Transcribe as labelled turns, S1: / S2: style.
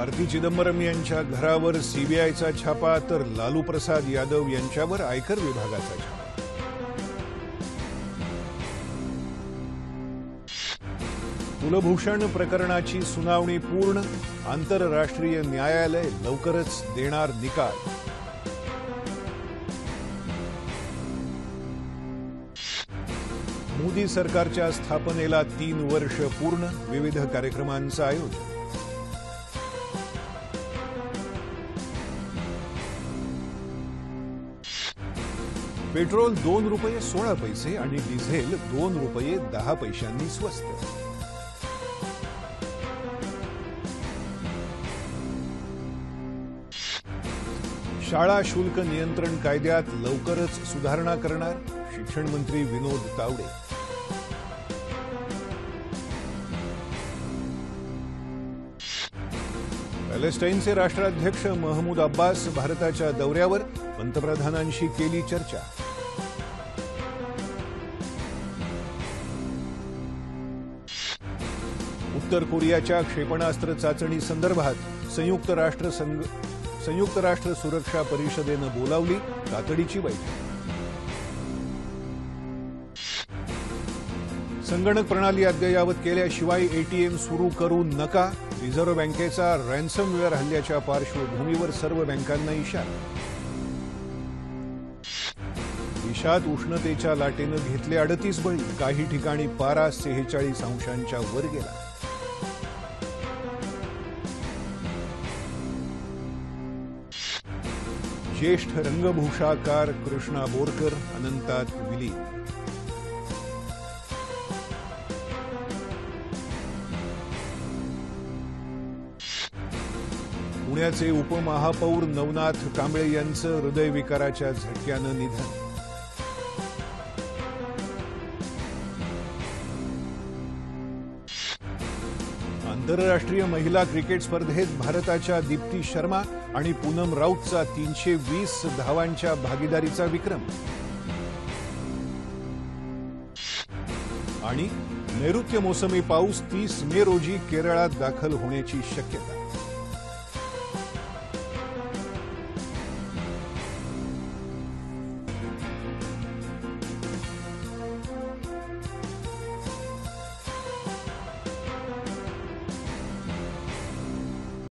S1: कार्ती चिदंबरम यांच्या घरावर सीबीआयचा छापा तर लालू प्रसाद यादव यांच्यावर आयकर विभागाचा छापा। कुलभूषण प्रकरणाची सुनावणी पूर्ण, आंतरराष्ट्रीय न्यायालय लवकरच देणार निकाल। मोदी सरकारच्या स्थापनेला 3 वर्ष पूर्ण, विविध कार्यक्रमांचं आयोजन। पेट्रोल 2 रुपये 16 पैसे आणि डिझेल 2 रुपये 10 पैशांनी स्वस्त। शाळा शुल्क नियंत्रण कायद्यात लवकरच सुधारणा करणार, शिक्षण मंत्री विनोद तावडे। पॅलेस्टाईनचे राष्ट्राध्यक्ष महमूद अब्बास भारताच्या दौऱ्यावर, पंतप्रधानांशी केली चर्चा। उत्तर कोरियाच्या क्षेपणास्त्र चाचणी संदर्भात संयुक्त राष्ट्र सुरक्षा परिषदेनं बोलावली तातडीची बैठक। संगणक प्रणाली अद्ययावत केल्याशिवाय एटीएम सुरू करू नका, रिझर्व्ह बँकेचा रॅन्समवेअर हल्ल्याच्या पार्श्वभूमीवर सर्व बँकांना इशारा। देशात उष्णतेच्या लाटेनं घेतले 38 बळी, काही ठिकाणी पारा 46 अंशांच्या वर गेला। ज्येष्ठ रंगभूषाकार कृष्णा बोरकर अनंतात विलीन। पुण्याचे उपमहापौर नवनाथ कांबळे यांचं हृदयविकाराच्या झटक्यानं निधन। आंतरराष्ट्रीय महिला क्रिकेट स्पर्धेत भारताच्या दीप्ती शर्मा आणि पूनम राऊतचा 320 धावांच्या भागीदारीचा विक्रम। आणि नैऋत्य मोसमी पाऊस 30 मे रोजी केरळात दाखल होण्याची शक्यता।